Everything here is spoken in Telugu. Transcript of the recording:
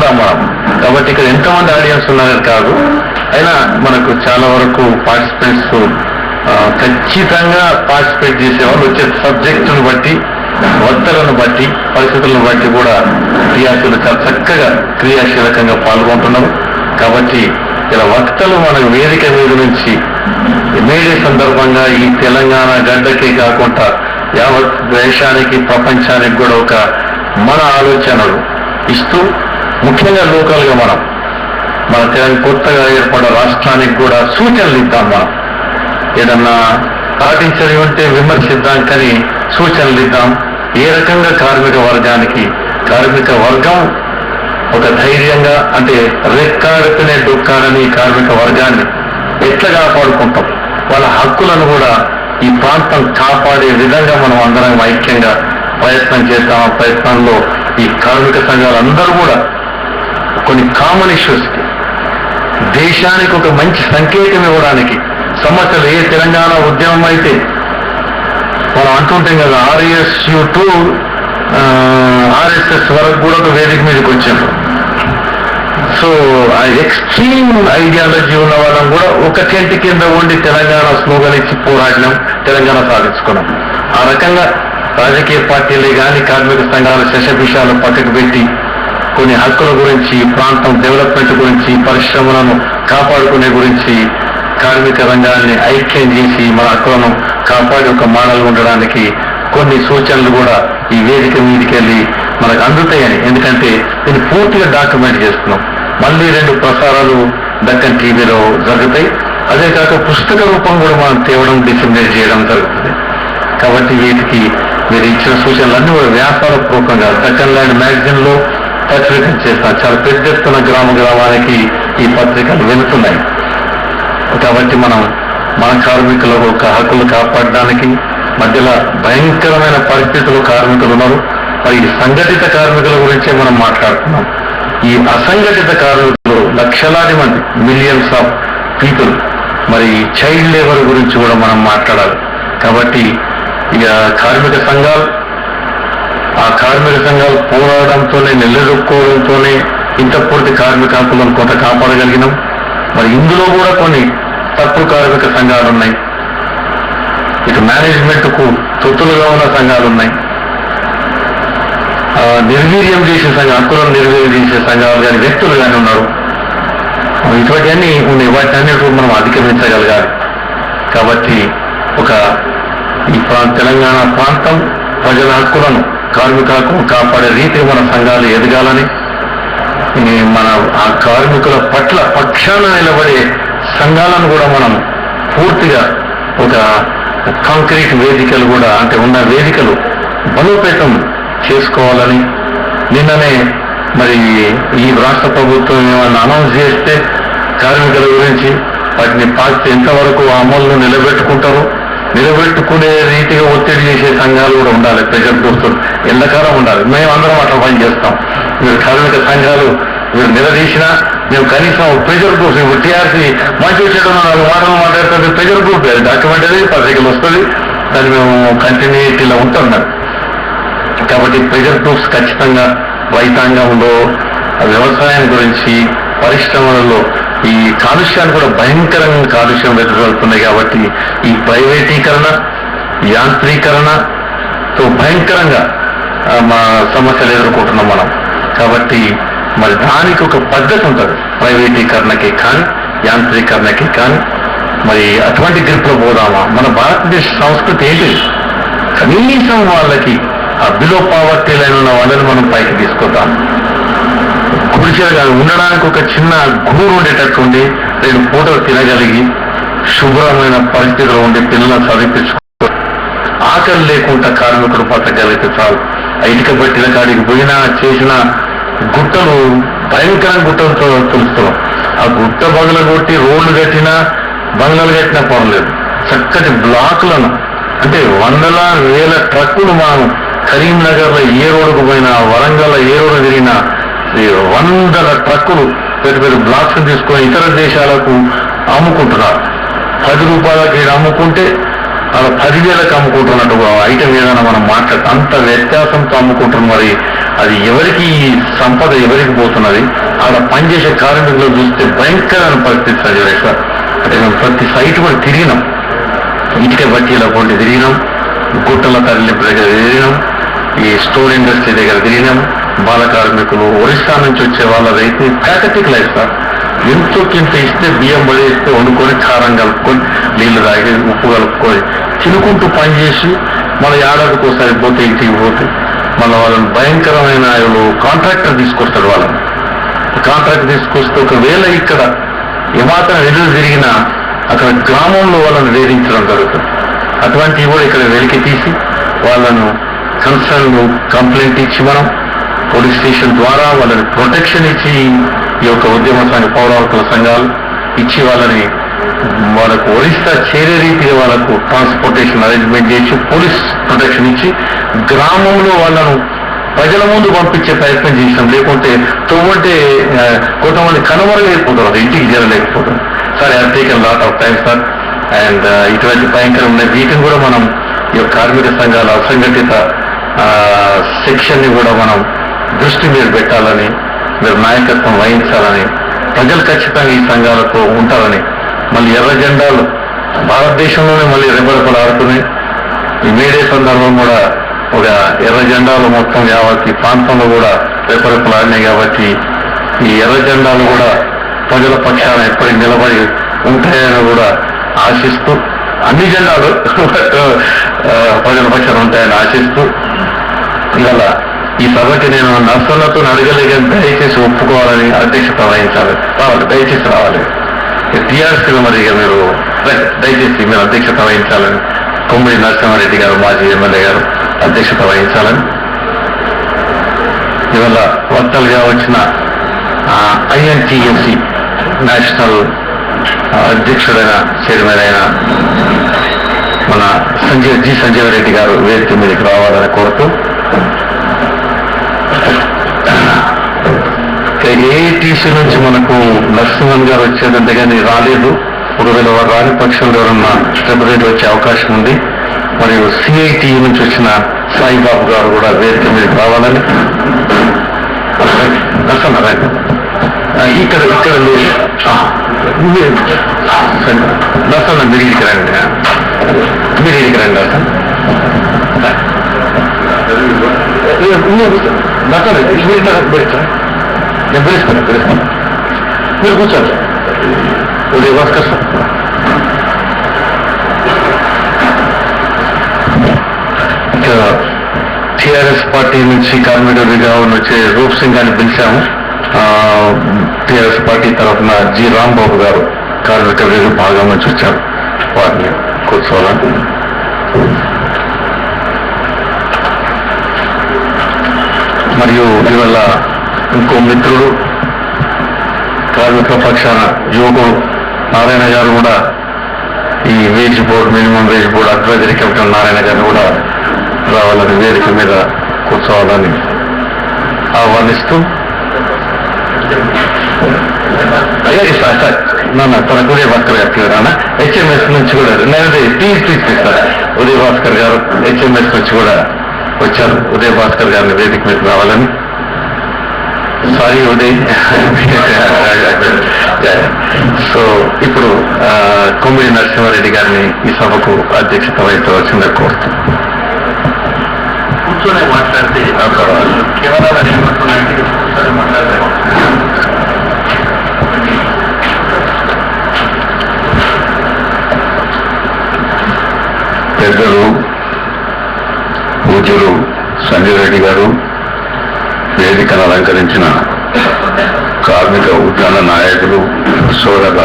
ఉందాం మనం. కాబట్టి ఇక్కడ ఎంతమంది ఆడియన్స్ ఉన్నారని కాదు, అయినా మనకు చాలా వరకు పార్టిసిపెంట్స్ ఖచ్చితంగా పార్టిసిపేట్ చేసేవాళ్ళు వచ్చే సబ్జెక్టును బట్టి, వక్తలను బట్టి, పరిస్థితులను బట్టి కూడా క్రియాశీలు చాలా చక్కగా క్రియాశీలకంగా పాల్గొంటున్నారు. కాబట్టి ఇలా వక్తలు మన వేదిక మీద నుంచి మేడే సందర్భంగా ఈ తెలంగాణ గడ్డకే కాకుండా యావత్ దేశానికి, ప్రపంచానికి కూడా ఒక మన ఆలోచనలు ఇస్తూ, ముఖ్యంగా లోకల్గా మన తెలంగాణ కొత్తగా ఏర్పడ్డ రాష్ట్రానికి కూడా సూచనలు ఇద్దాం. మనం ఏదన్నా పాటించని ఉంటే విమర్శిద్దాం, కానీ సూచనలు ఇద్దాం. ఏ రకంగా కార్మిక వర్గం ఒక ధైర్యంగా, అంటే రెక్కాడుకునే డొక్కాడని కార్మిక వర్గాన్ని ఎట్లా కాపాడుకుంటాం, వాళ్ళ హక్కులను కూడా ఈ ప్రాంతం కాపాడే విధంగా మనం అందరం ఐక్యంగా ప్రయత్నం చేద్దాం. ఆ ప్రయత్నంలో ఈ కార్మిక సంఘాలందరూ కూడా కొన్ని కామన్ ఇష్యూస్కి, దేశానికి ఒక మంచి సంకేతం ఇవ్వడానికి, సమస్యలు ఏ తెలంగాణ ఉద్యమం అయితే మనం అంటుంటాం కదా, RSU టు RSS వరకు కూడా ఒక వేదిక మీదకి వచ్చాము. సో ఆ ఎక్స్ట్రీమ్ ఐడియాలజీ ఉన్న వాళ్ళం కూడా ఒక టెంట్ కింద ఉండి తెలంగాణ స్లోగన్ ఇచ్చి పోరాడినాం, తెలంగాణ సాధించుకున్నాం. ఆ రకంగా రాజకీయ పార్టీలే కానీ కార్మిక సంఘాల శశభిషాలు పక్కకు పెట్టి కొన్ని హక్కుల గురించి, ప్రాంతం డెవలప్మెంట్ గురించి, పరిశ్రమలను కాపాడుకునే గురించి, కార్మిక రంగాన్ని ఐక్యం చేసి మన హక్కులను కాపాడి ఒక మోడల్ ఉండడానికి కొన్ని సూచనలు కూడా ఈ వేదిక మీదకి వెళ్ళి మనకు అందుతాయని. ఎందుకంటే దీన్ని పూర్తిగా డాక్యుమెంట్ చేస్తున్నాం. మళ్ళీ 2 ప్రసారాలు దక్కన్ టీవీలో జరుగుతాయి. అదే కాక పుస్తక రూపం కూడా మనం తేవడం, డిసెమినేట్ చేయడం జరుగుతుంది. కాబట్టి వీటికి మీరు ఇచ్చిన సూచనలన్నీ కూడా వ్యాపారపూర్వకంగా దక్కన్ ల్యాండ్ మ్యాగజైన్ లో పత్రికలు చేస్తాం. చాలా పెద్ద ఎత్తున గ్రామానికి ఈ పత్రికలు వెళుతున్నాయి. కాబట్టి మన కార్మికుల ఒక హక్కులు కాపాడడానికి మధ్యలో భయంకరమైన పరిస్థితులు కార్మికులు ఉన్నారు. మరి ఈ సంఘటిత కార్మికుల గురించే మనం మాట్లాడుతున్నాం. ఈ అసంఘటిత కార్మికులు లక్షలాది మంది, మిలియన్స్ ఆఫ్ పీపుల్, మరి చైల్డ్ లేబర్ గురించి కూడా మనం మాట్లాడాలి. కాబట్టి ఇక కార్మిక సంఘాలు పోరాడంతోనే, నిలదొక్కుకోవడంతోనే ఇంత పూర్తి కార్మిక హక్కులను కొంత కాపాడగలిగినాం. మరి ఇందులో కూడా కొన్ని తప్పుడు కార్మిక సంఘాలు ఉన్నాయి. ఇటు మేనేజ్మెంట్కు తొత్తులుగా ఉన్న సంఘాలు ఉన్నాయి, నిర్వీర్యం చేసే హక్కులను నిర్వీర్యం చేసే సంఘాలు కానీ, వ్యక్తులు కానీ ఉన్నారు. ఇటువంటివన్నీ ఉన్నాయి. వాటిని అన్నిటి మనం అధిగమించగలగాలి. కాబట్టి ఈ తెలంగాణ ప్రాంతం ప్రజల హక్కులను, కార్మిక హక్కులను కాపాడే రీతికి మన సంఘాలు ఎదగాలని, మన ఆ కార్మికుల పక్షాన నిలబడే సంఘాలను కూడా మనం పూర్తిగా ఒక కాంక్రీట్ వేదికలు కూడా, అంటే ఉన్న వేదికలు బలోపేతం చేసుకోవాలని. నిన్ననే మరి ఈ రాష్ట్ర ప్రభుత్వం ఏమన్నా అనౌన్స్ చేస్తే కార్మికుల గురించి వాటిని పార్టీ ఎంతవరకు అమలు నిలబెట్టుకునే రీతిగా ఒత్తిడి చేసే సంఘాలు కూడా ఉండాలి. ప్రెజర్ గ్రూప్స్ ఎంతకాలం ఉండాలి. మేమందరం అట్లా పని చేస్తాం. మీరు కార్మిక సంఘాలు మీరు నిలదీసినా మేము కనీసం ప్రెజర్ గ్రూప్స్, ఇప్పుడు టీఆర్సీ మంచి వచ్చేటప్పుడు 4 మాటలు మాట్లాడుతుంది, ప్రెజర్ గ్రూప్ డాక్యుమెంట్ అనేది పత్రికలు వస్తుంది, దాన్ని మేము కంటిన్యూటీలో ఉంటున్నాం. కాబట్టి ప్రెజర్ గ్రూప్స్ ఖచ్చితంగా రైతాంగంలో, వ్యవసాయం గురించి, పరిశ్రమలలో ఈ కాలుష్యాన్ని కూడా భయంకరంగా కాలుష్యం వెతుకుతున్నాయి. కాబట్టి ఈ ప్రైవేటీకరణ, యాంత్రీకరణతో భయంకరంగా మా సమస్యలు ఎదుర్కొంటున్నాం మనం. కాబట్టి మరి దానికి ఒక పద్ధతి ఉంటుంది. ప్రైవేటీకరణకి కానీ, యాంత్రీకరణకి కానీ మరి అటువంటి గ్రిప్లో పోదామా? మన భారతదేశ సంస్కృతి ఏంటి? కనీసం వాళ్ళకి ఆ బిలో పావర్టీ లైన్ ఉన్న వాళ్ళని మనం పైకి తీసుకొద్దాం. గుడిసెలుగా ఉండడానికి ఒక చిన్న గూడు ఉండేటట్టు ఉండి, 2 పూటలు తినగలిగి, శుభ్రమైన పరిస్థితిలో ఉండి పిల్లలను చదివించుకో, ఆకలి లేకుండా కార్మికుడు బతకగలిగితే చాలు. ఇటుక పెట్టిన కాడికి పోయినా చేసిన గుట్టలు, భయంకరంగా గుట్టలతో తెలుస్తున్నాం. ఆ గుట్ట బంగ్లా కొట్టి రోడ్లు కట్టినా, బంగ్లాలు కట్టినా పర్లేదు. చక్కటి బ్లాకులను, అంటే 100,000 ట్రక్కులు మనం కరీంనగర్లో ఏ రోడ్డుకు పోయినా, వరంగల్లో ఏ రోడ్డు తిరిగినా 100 ట్రక్కులు పెద్ద బ్లాక్స్ తీసుకొని ఇతర దేశాలకు అమ్ముకుంటున్నారు. 10 రూపాయలకి అమ్ముకుంటే అలా 10,000కి అమ్ముకుంటున్నట్టు ఐటమ్ ఏదైనా మనం అంత వ్యత్యాసంతో అమ్ముకుంటున్నాం. మరి అది ఎవరికి సంపద ఎవరికి పోతున్నది? అక్కడ పనిచేసే కార్మికులు చూస్తే భయంకరమైన పరిస్థితి సంజయ్ సార్. అంటే మేము ప్రతి సైట్ కూడా తిరిగినాం, ఇటుక బట్టీల పొండి తిరిగినాం, గుట్టల తరలింపు దగ్గర తిరిగినాం, ఈ స్టోర్ ఇండస్ట్రీ దగ్గర తిరిగినాం. బాల కార్మికులు ఒరిస్సా నుంచి వచ్చే వాళ్ళదైతే ప్యాథటిక్ లైఫ్ సార్. ఎంతో కింత ఇస్తే బియ్యం బడి ఇస్తే వండుకొని కారం కలుపుకొని నీళ్లు తాగి ఉప్పు కలుపుకొని తినుకుంటూ పనిచేసి మళ్ళీ ఏడాదికి ఒకసారి పోతే ఇంటికి పోతే మళ్ళీ వాళ్ళని భయంకరమైన కాంట్రాక్టర్ తీసుకొస్తాడు. వాళ్ళని కాంట్రాక్ట్ తీసుకొస్తే ఒకవేళ ఇక్కడ ఏమాత్రం ఎదురు తిరిగినా అక్కడ గ్రామంలో వాళ్ళని వేధించడం జరుగుతుంది. అటువంటివి కూడా ఇక్కడ వెలికి తీసి వాళ్ళను కన్సర్న్ కంప్లైంట్ ఇచ్చి మనం పోలీస్ స్టేషన్ ద్వారా వాళ్ళని ప్రొటెక్షన్ ఇచ్చి ఈ యొక్క ఉద్యమ సంఘ పౌర హక్కుల సంఘాలు ఇచ్చి వాళ్ళకు ఒరిస్సా చేరే రీతిగా వాళ్ళకు ట్రాన్స్పోర్టేషన్ అరేంజ్మెంట్ చేసి పోలీస్ ప్రొటెక్షన్ ఇచ్చి గ్రామంలో వాళ్ళను ప్రజల ముందు పంపించే ప్రయత్నం చేసినాం. లేకుంటే తోమంటే కొంతమంది కనుమరుగైపోతున్నారు, ఇంటికి చేరలేకపోతున్నారు. Sir have taken lot of time sir. And ఇటువంటి భయంకరమైన వీటిని కూడా మనం ఈ యొక్క కార్మిక సంఘాల అసంఘటిత సెక్షన్ ని కూడా మనం దృష్టి మీరు పెట్టాలని, మీరు నాయకత్వం వహించాలని, ప్రజలు ఖచ్చితంగా ఈ సంఘాలతో ఉంటారని. మళ్ళీ ఎర్ర జెండాలు భారతదేశంలోనే మళ్ళీ రెపరెపలు ఆడుతున్నాయి. ఈ మేడే సందర్భం కూడా ఒక ఎర్ర జెండాలు మొత్తం యావత్ ఈ ప్రాంతంలో కూడా రెపరెపలు ఆడినాయి. కాబట్టి ఈ ఎర్ర జెండాలు కూడా ప్రజల పక్షాన ఎప్పటికి నిలబడి ఉంటాయని కూడా ఆశిస్తూ, అన్ని జెండాలు ప్రజల పక్షాన ఉంటాయని ఆశిస్తూ, ఇవాళ ఈ సభకి నేను నర్సులతో అడగలేదని దయచేసి ఒప్పుకోవాలని అధ్యక్షత వహించాలి. రావాలి, దయచేసి రావాలి. టీఆర్ఎస్ మరి మీరు దయచేసి మీరు అధ్యక్షత వహించాలని, కొమ్మిడి నరసింహారెడ్డి గారు మాజీ ఎమ్మెల్యే గారు అధ్యక్షత వహించాలని. ఇవాళ వక్తలుగా వచ్చిన INTUC నేషనల్ అధ్యక్షుడైన చైర్మన్ అయిన మన సంజీవ్ రెడ్డి గారు వేదిక మీదకి రావాలని కోరుతూ, AITC నుంచి మనకు నరసింహన్ గారు వచ్చేదంటే కానీ రాలేదు. ఒకవేళ వారు రాని పక్షంలో ఎవరన్నా రిప్రజెంట్ వచ్చే అవకాశం ఉంది. మరియు CIT నుంచి వచ్చిన సాయిబాబు గారు కూడా వేదిక మీదకి రావాలని. ఇక్కడ దర్శనం మీరు ఇడికి రండి, మీరు ఇడికి రండి దర్శనం. నేను పిలుస్తాను, మీరు కూర్చోండి. ఉదయ భాస్కర్ సార్. టీఆర్ఎస్ పార్టీ నుంచి కార్మిక విభాగం వచ్చే రూప్ సింగ్ గారిని పిలిచాము. టీఆర్ఎస్ పార్టీ తరఫున G. రాంబాబు గారు కార్మిక విభాగం నుంచి వచ్చారు. వారిని కూర్చోవాలని. మరియు ఇవాళ ఇంకో మిత్రుడు కార్మిక పక్షాన యువకుడు నారాయణ గారు కూడా ఈ veg board, minimum wage board advisory captain Narayana గారు కూడా రావాలని, వేదిక మీద కూర్చోవాలని ఆహ్వానిస్తూ, తన ఉదయ భాస్కర్ గారికి రానా HMS నుంచి కూడా ప్లీజ్ సార్. ఉదయ భాస్కర్ గారు HMS నుంచి కూడా వచ్చారు. ఉదయ భాస్కర్ గారిని వేదిక మీద రావాలని. సారీ ఉదయ్. సో ఇప్పుడు కొమ్మిడి నరసింహారెడ్డి గారిని ఈ సభకు అధ్యక్షత వహించవలసిందిగా కోరుతాం. కూర్చొని మాట్లాడితే కేవలం మాట్లాడతారు. పెద్దలు పూజ్యులు సంజయ్ రెడ్డి గారు, వేదికను అలంకరించిన కార్మిక ఉద్యమ నాయకులు, సోదర